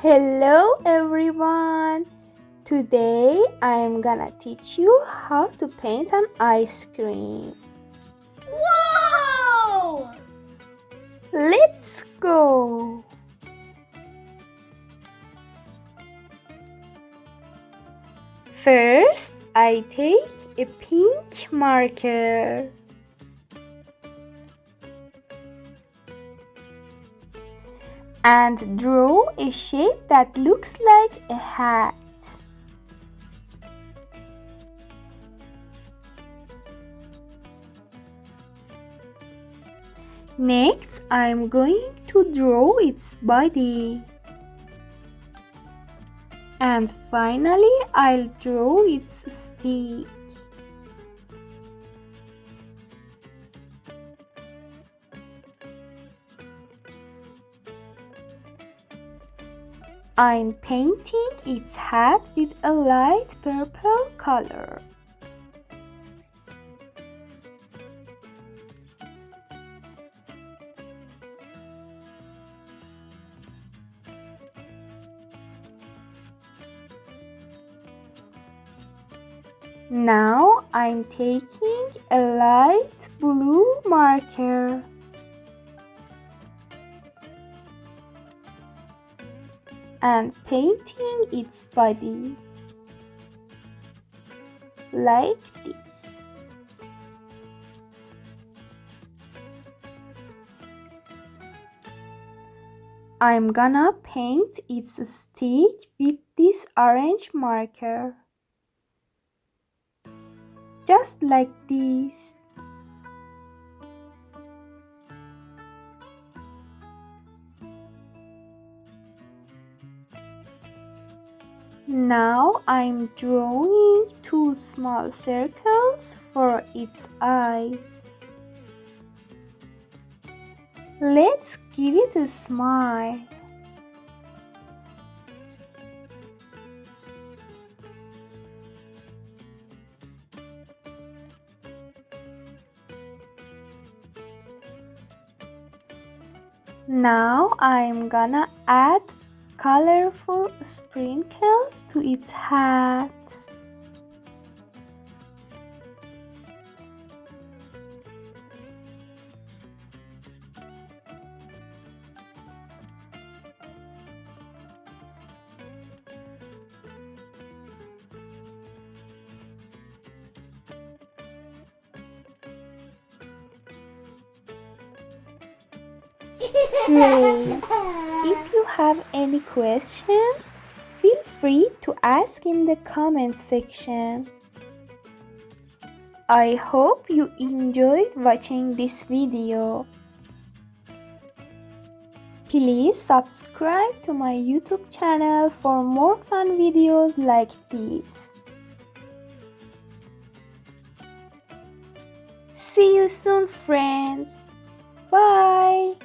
Hello everyone! Today I'm gonna teach you how to paint an ice cream. Whoa! Let's go! First, I take a pink marker and draw a shape that looks like a hat. Next, I'm going to draw its body. And finally, I'll draw its stick. I'm painting its hat with a light purple color. Now I'm taking a light blue marker and painting its body like this. I'm gonna paint its stick with this orange marker. Just like this. Now I'm drawing two small circles for its eyes. Let's give it a smile. Now I'm gonna add colorful sprinkles to its hat. Great! If you have any questions, feel free to ask in the comment section. I hope you enjoyed watching this video. Please subscribe to my YouTube channel for more fun videos like this. See you soon, friends. Bye!